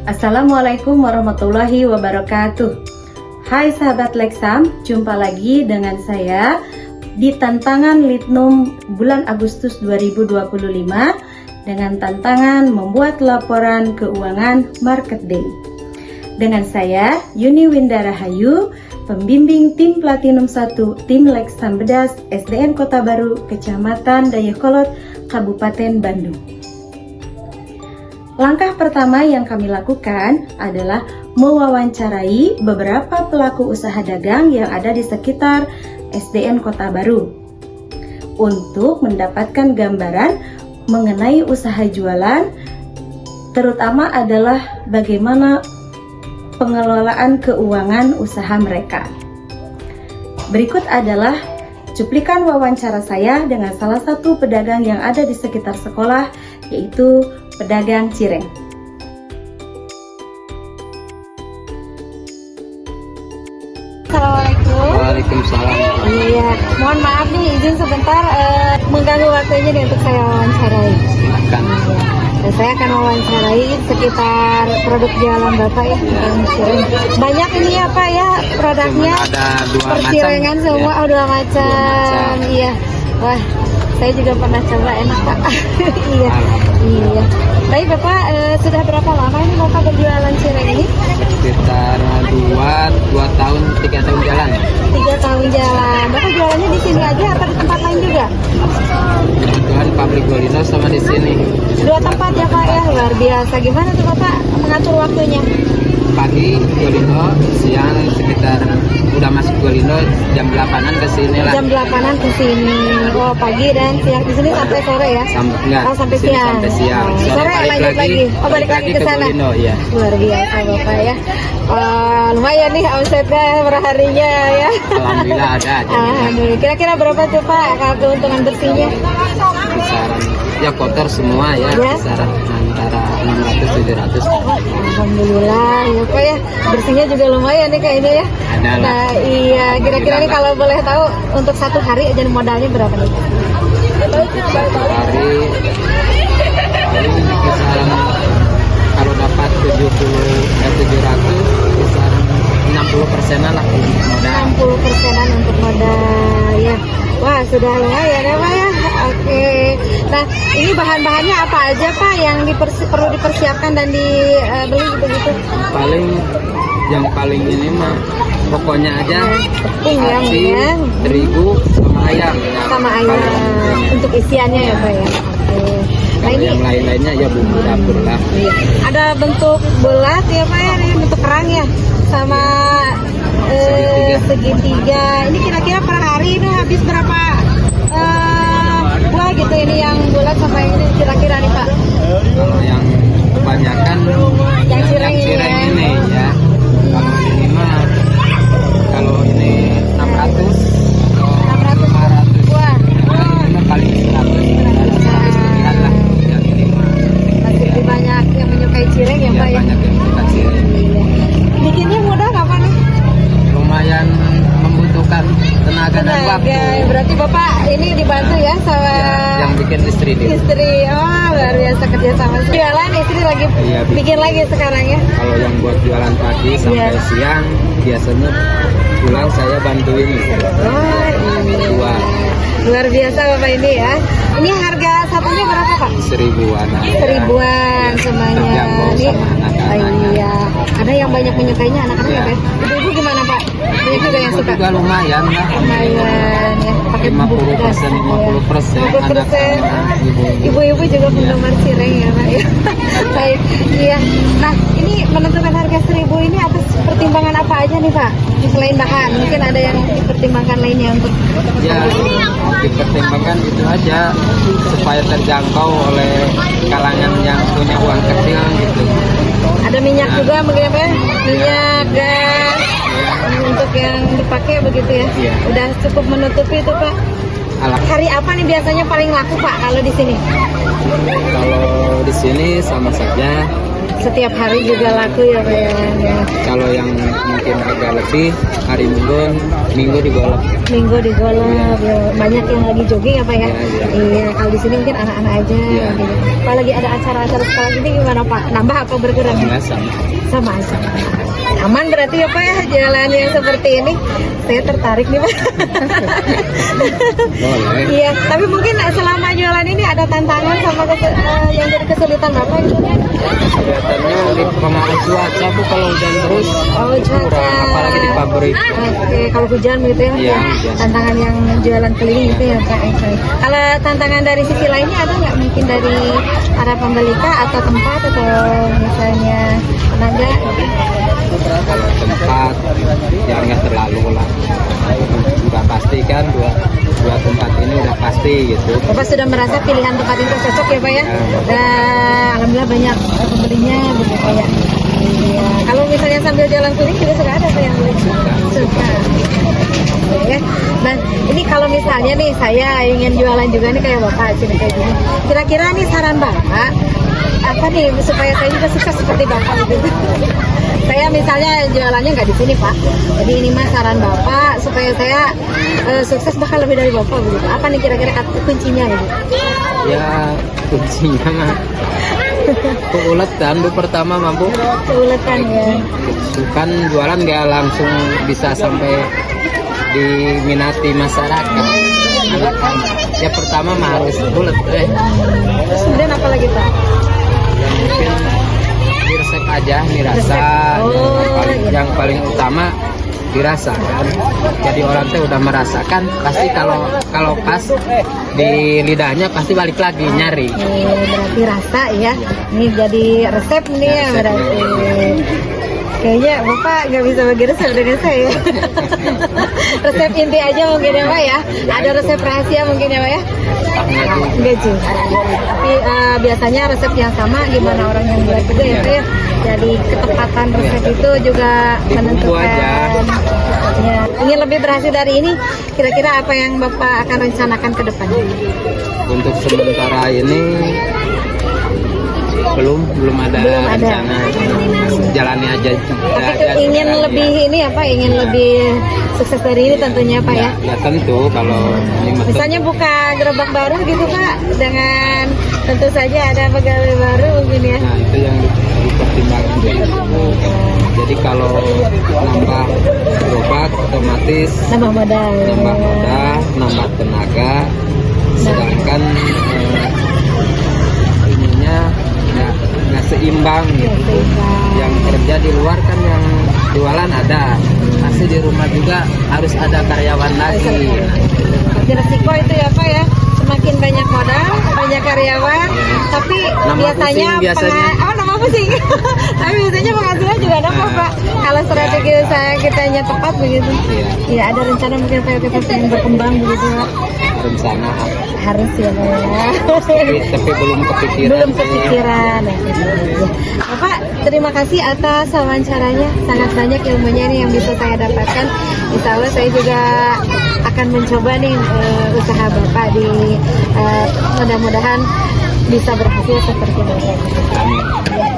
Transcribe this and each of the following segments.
Assalamualaikum warahmatullahi wabarakatuh. Hai sahabat Lexam, jumpa lagi dengan saya di tantangan Litnum bulan Agustus 2025 dengan tantangan membuat laporan keuangan Market Day. Dengan saya Yuni Winda Rahayu, pembimbing tim Platinum 1 tim Lexam Bedas SDN Kota Baru, Kecamatan Dayakolot, Kabupaten Bandung. Langkah pertama yang kami lakukan adalah mewawancarai beberapa pelaku usaha dagang yang ada di sekitar SDN Kota Baru untuk mendapatkan gambaran mengenai usaha jualan, terutama adalah bagaimana pengelolaan keuangan usaha mereka. Berikut adalah cuplikan wawancara saya dengan salah satu pedagang yang ada di sekitar sekolah, yaitu pedagang cireng. Assalamualaikum. Waalaikumsalam. Iya, mohon maaf nih, izin sebentar mengganggu waktunya nih untuk saya wawancarai. Silakan. Dan saya akan wawancarai sekitar produk jualan Bapak ya, pedagang cireng. Banyak ini ya Pak ya produknya. Cuma ada dua percirengan macam, semua, ya. oh dua macam. Iya. Wah, saya juga pernah coba, enak Pak. Iya. Iya. Baik Bapak, sudah berapa lama ini Bapak berjualan cireng ini? Sekitar 2 tahun, 3 tahun jalan. 3 tahun jalan. Bapak jualannya di sini aja atau di tempat lain juga? Kebetulan pabrik Golino sama di sini. 2 tempat ya Pak ya, luar biasa. Gimana tuh Bapak mengatur waktunya? Pagi Golino, siang sekitar udah masuk Golino jam 8-an ke sini lah. Jam 8-an ke sini. Oh, pagi dan siang di sini sampai sore ya? Sampai sini siang. sampai siang. Sore lanjut lagi. Oh, balik lagi ke sana. Golino, ya. Luar biasa Bapak ya. Lumayan nih omsetnya perharinya ya. Alhamdulillah ada aja. Alhamdulillah. Kira-kira berapa tuh Pak kalau keuntungan bersihnya? Kisaran ya kotor semua ya, Ya. kisaran antara 600-700. Alhamdulillah ya Pak ya, bersihnya juga lumayan nih kayaknya ya. Ada lah. Nah iya, kira-kira nih kalau boleh tahu untuk satu hari aja modalnya berapa nih? Satu hari paling kisaran kalau dapat 700 kisaran 60%-an lah modal. 60%-an untuk modal ya. Wah sudah lumayan ya Pak ya. Oke. Nah ini bahan-bahannya apa aja Pak yang perlu dipersiapkan dan dibeli begitu? Yang paling ini mah pokoknya aja Tepung ya, aci, terigu sama ayam. sama ayam untuk isiannya ya Pak ya. Oke. Nah Kalau ini yang lain-lainnya ya bumbu dapur lah. iya. Ada bentuk bulat ya Pak ya, ini bentuk kerang ya, sama segitiga. Ini kira-kira per hari itu habis berapa buah gitu ini yang bulat sama yang ini kira-kira nih Pak? Kalau yang kebanyakan Yang cireng ini ya. ini ya. Kalau ini mah kalau ini 600 600 buah. ini paling 100 sekian lah. Yang ini mah Masih lebih banyak yang menyukai cireng ya Pak ya. banyak yang suka cireng. Iya. Bikinnya mudah nggak Pak nih? Lumayan membutuhkan tenaga dan waktu. Berarti Bapak ini dibantu ya sama Yang bikin istri dia. istri. Oh luar biasa kerja sama. Jualan istri lagi Iya, bikin lagi sekarang ya. Kalau yang buat jualan pagi sampai Iya. siang biasanya pulang saya bantuin. Oh iya. Dua. Luar biasa Bapak ini ya. Ini harga satunya berapa Pak? 1000-an. 1000-an semuanya. Terjangkau Ini sama anak-anak. iya. Ada yang banyak menyukainya anak-anak ya Pak? Ibu-ibu gimana Pak? Banyak juga yang suka. Juga lumayan lah. Lumayan ya. Pakai bumbu pedas. 50%, 50%. Ibu-ibu juga penggemar cireng ya Pak ya. Baik, iya. Nah ini menentukan harga 1000 ini atas pertimbangan apa aja nih Pak? Selain bahan, mungkin ada yang dipertimbangkan lainnya untuk Ya, dipertimbangkan itu aja supaya terjangkau oleh kalangan yang punya uang kecil gitu. ada minyak juga begitu Pak? Minyak, gas, untuk yang dipakai begitu ya? Iya. Udah cukup menutupi itu Pak? Hari apa nih biasanya paling laku Pak kalau di sini? Kalau di sini sama saja Setiap hari juga laku ya Pak ya. Ya. Kalau yang mungkin agak lebih, hari Minggu digolok. Minggu digolok, ya. Banyak yang lagi jogging ya Pak ya. Iya, iya. Iya, kalau di sini mungkin anak-anak aja. Iya. Gitu. Kalau lagi ada acara-acara sekolah gini gimana Pak? Nambah apa berkurang? Enggak sama. Sama aja. Aman berarti ya Pak ya jalan yang seperti ini. Saya tertarik nih Pak. Boleh. Iya, tapi mungkin selama jualan ini ada tantangan sama yang jadi kesulitan Bapak gitu ya? Kelihatannya di pengaruh cuaca Bu, kalau hujan terus Oh, cuaca. kurang, apalagi di pabrik. Oke, kalau hujan gitu ya, Iya, hujan. tantangan yang jualan keliling itu ya Pak. Oke. Kalau tantangan dari sisi lainnya ada nggak mungkin dari para pembeli Kak, atau tempat atau misalnya tenaga? Kalau tempat ya nggak terlalu lah, udah pasti kan dua tempat ini udah pasti gitu. Bapak sudah merasa pilihan tempat itu cocok ya Pak ya? Dan alhamdulillah banyak pembelinya gitu Pak ya. Iya. Kalau misalnya sambil jalan keliling juga sudah ada Pak yang beli? Suka. Ya. Nah, ini kalau misalnya nih saya ingin jualan juga nih kayak Bapak sini kayak gini. Kira-kira nih saran Bapak apa nih supaya saya juga sukses seperti Bapak gitu? Saya misalnya jualannya nggak di sini Pak, jadi ini mah saran Bapak supaya saya sukses bahkan lebih dari Bapak begitu. Apa nih kira-kira kuncinya gitu? Ya kuncinya mah keuletan Bu pertama mampu. Keuletan ya. Kan jualan nggak langsung bisa sampai diminati masyarakat. Ya pertama mah harus ulet Terus kemudian apa lagi Pak? Ya mungkin diresep aja, dirasa. Oh, Yang paling utama dirasakan. Jadi orang tuh udah merasakan, pasti kalau pas di lidahnya pasti balik lagi nyari. Berarti rasa ya. Ini jadi resep nih ya Resep. berarti. Kayaknya Bapak nggak bisa bagi resep dengan saya. Resep inti aja mungkin ya Pak ya. Ada resep rahasia mungkin ya Pak ya. Enggak juga. Tapi biasanya resep yang sama gimana orang yang buat juga ya Pak ya. Jadi ketepatan resep itu juga menentukan. Ya, ingin lebih berhasil dari ini, kira-kira apa yang Bapak akan rencanakan ke depan? Untuk sementara ini belum ada rencana, jalani aja. Tapi ingin lebih ini apa? Ingin lebih sukses dari ini tentunya Pak ya. Ya tentu kalau ini Misalnya buka gerobak baru gitu Pak, dengan tentu saja ada pegawai baru mungkin ya. Nah itu yang dipertimbangkan. Jadi kalau nambah gerobak otomatis Nambah modal. nambah tenaga, sedangkan ininya nggak seimbang gitu. Yang kerja di luar kan yang jualan ada, pasti di rumah juga harus ada karyawan lagi. Jadi resiko itu ya Pak ya, semakin banyak modal, banyak karyawan, tapi biasanya nama pusing. Tapi biasanya penghasilan juga dapat Pak. Kalau strategi usaha kitanya tepat begitu. Ya ada rencana mungkin kita ingin berkembang begitu Pak. Rencana Harus ya Pak ya. tapi belum kepikiran. Ya. Bapak, terima kasih atas wawancaranya. Sangat banyak ilmunya nih yang bisa saya dapatkan. Insya Allah saya juga akan mencoba nih usaha Bapak di mudah-mudahan bisa berhasil seperti Bapak.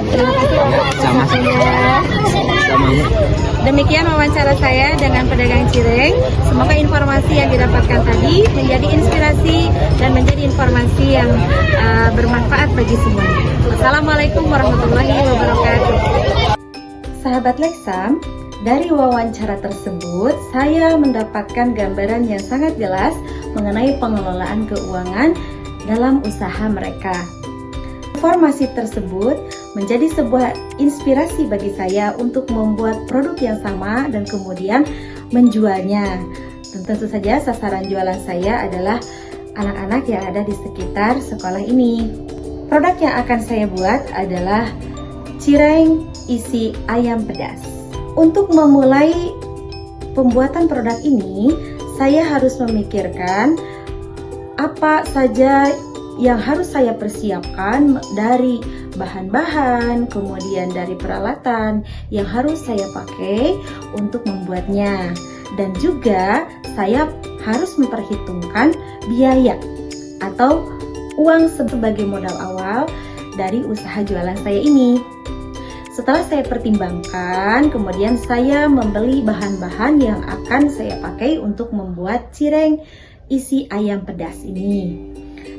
Terima kasih Bapak. Sama. Demikian wawancara saya dengan pedagang cireng. Semoga informasi yang didapatkan tadi menjadi inspirasi dan menjadi informasi yang bermanfaat bagi semuanya. Assalamualaikum warahmatullahi wabarakatuh. Sahabat Lexam, dari wawancara tersebut saya mendapatkan gambaran yang sangat jelas mengenai pengelolaan keuangan dalam usaha mereka. Informasi tersebut menjadi sebuah inspirasi bagi saya untuk membuat produk yang sama dan kemudian menjualnya. Dan tentu saja sasaran jualan saya adalah anak-anak yang ada di sekitar sekolah ini. Produk yang akan saya buat adalah cireng isi ayam pedas. Untuk memulai pembuatan produk ini, saya harus memikirkan apa saja yang harus saya persiapkan dari bahan-bahan, kemudian dari peralatan yang harus saya pakai untuk membuatnya. Dan juga saya harus memperhitungkan biaya atau uang sebagai modal awal dari usaha jualan saya ini. Setelah saya pertimbangkan, kemudian saya membeli bahan-bahan yang akan saya pakai untuk membuat cireng isi ayam pedas ini.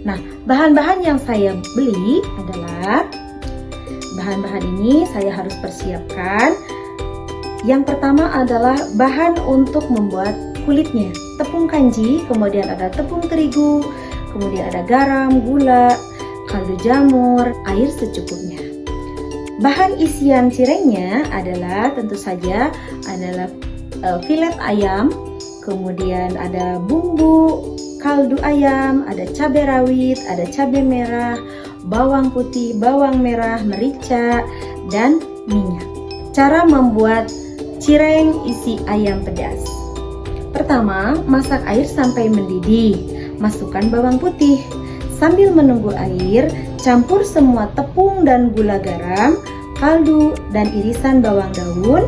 Nah, bahan-bahan yang saya beli adalah bahan-bahan ini saya harus persiapkan. Yang pertama adalah bahan untuk membuat kulitnya, tepung kanji, kemudian ada tepung terigu, kemudian ada garam, gula, kaldu jamur, air secukupnya. Bahan isian cirengnya adalah tentu saja adalah filet ayam, kemudian ada bumbu kaldu ayam, ada cabai rawit, ada cabai merah, bawang putih, bawang merah, merica, dan minyak. Cara membuat cireng isi ayam pedas. Pertama, masak air sampai mendidih. Masukkan bawang putih. Sambil menunggu air, campur semua tepung dan gula garam, kaldu, dan irisan bawang daun.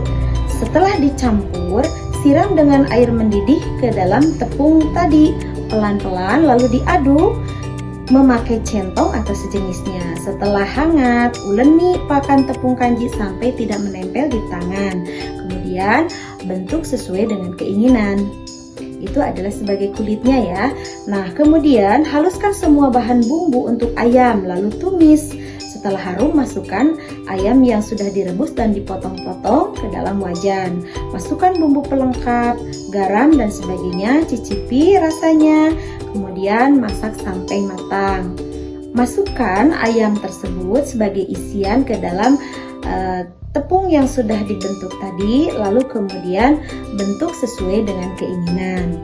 Setelah dicampur, siram dengan air mendidih ke dalam tepung tadi. Pelan-pelan lalu diaduk memakai centong atau sejenisnya. Setelah hangat, uleni pakan tepung kanji sampai tidak menempel di tangan. Kemudian bentuk sesuai dengan keinginan. Itu adalah sebagai kulitnya ya. Nah, kemudian haluskan semua bahan bumbu untuk ayam, lalu tumis. Setelah harum, masukkan ayam yang sudah direbus dan dipotong-potong ke dalam wajan. Masukkan bumbu pelengkap, garam dan sebagainya, cicipi rasanya. Kemudian masak sampai matang. Masukkan ayam tersebut sebagai isian ke dalam tepung yang sudah dibentuk tadi, lalu kemudian bentuk sesuai dengan keinginan.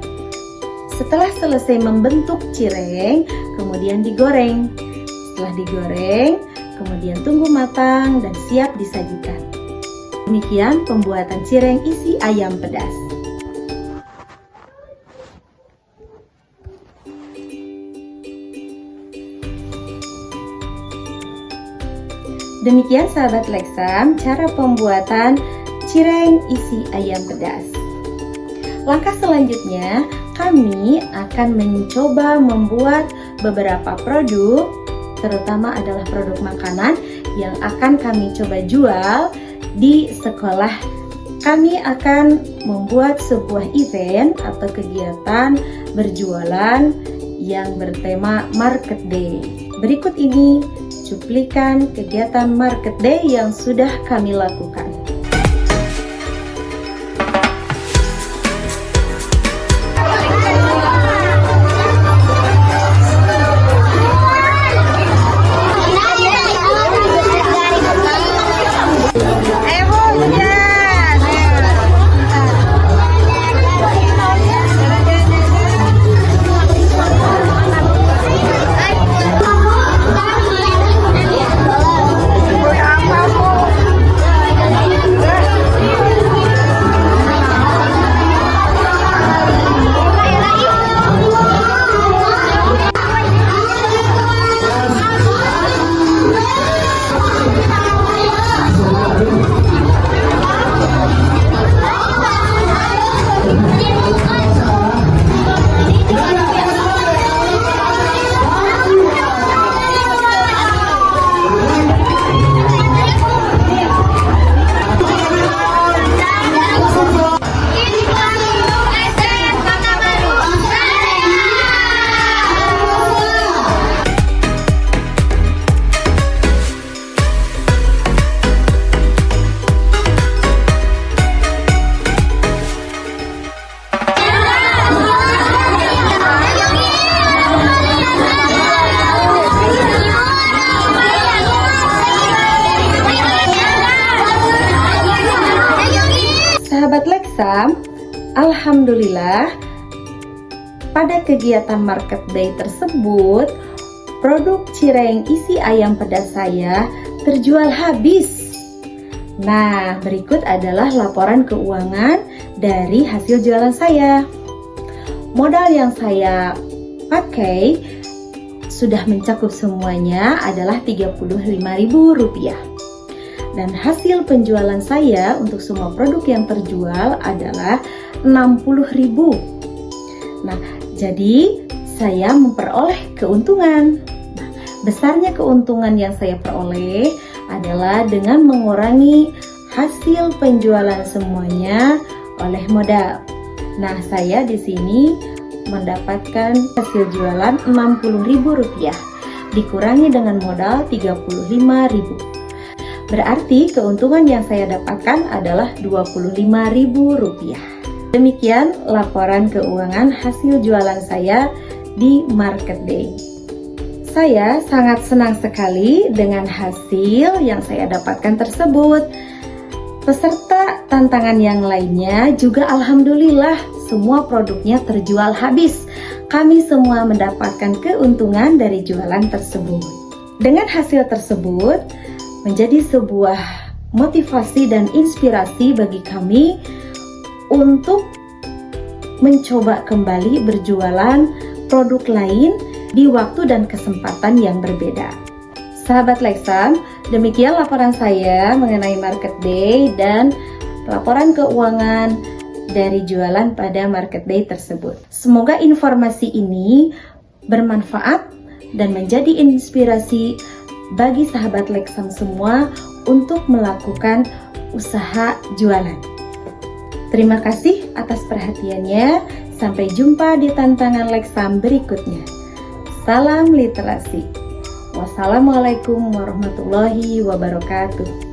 Setelah selesai membentuk cireng, kemudian digoreng. Setelah digoreng, kemudian tunggu matang dan siap disajikan. Demikian pembuatan cireng isi ayam pedas. Demikian sahabat Lexam, cara pembuatan cireng isi ayam pedas. Langkah selanjutnya, kami akan mencoba membuat beberapa produk, terutama adalah produk makanan yang akan kami coba jual di sekolah. Kami akan membuat sebuah event atau kegiatan berjualan yang bertema Market Day. Berikut ini cuplikan kegiatan Market Day yang sudah kami lakukan. Sahabat Lexam, alhamdulillah pada kegiatan Market Day tersebut, produk cireng isi ayam pedas saya terjual habis. Nah, berikut adalah laporan keuangan dari hasil jualan saya. Modal yang saya pakai sudah mencakup semuanya adalah Rp35.000. Dan hasil penjualan saya untuk semua produk yang terjual adalah Rp60.000. Nah, jadi saya memperoleh keuntungan. Nah, besarnya keuntungan yang saya peroleh adalah dengan mengurangi hasil penjualan semuanya oleh modal. Nah, saya di sini mendapatkan hasil jualan Rp60.000 dikurangi dengan modal Rp35.000. Berarti keuntungan yang saya dapatkan adalah Rp25.000. Demikian laporan keuangan hasil jualan saya di Market Day. Saya sangat senang sekali dengan hasil yang saya dapatkan tersebut. Peserta tantangan yang lainnya juga alhamdulillah semua produknya terjual habis. Kami semua mendapatkan keuntungan dari jualan tersebut. Dengan hasil tersebut menjadi sebuah motivasi dan inspirasi bagi kami untuk mencoba kembali berjualan produk lain di waktu dan kesempatan yang berbeda. Sahabat Lexam, demikian laporan saya mengenai Market Day dan laporan keuangan dari jualan pada Market Day tersebut. Semoga informasi ini bermanfaat dan menjadi inspirasi bagi sahabat Lexam semua untuk melakukan usaha jualan. Terima kasih atas perhatiannya. Sampai jumpa di tantangan Lexam berikutnya. Salam literasi. Wassalamualaikum warahmatullahi wabarakatuh.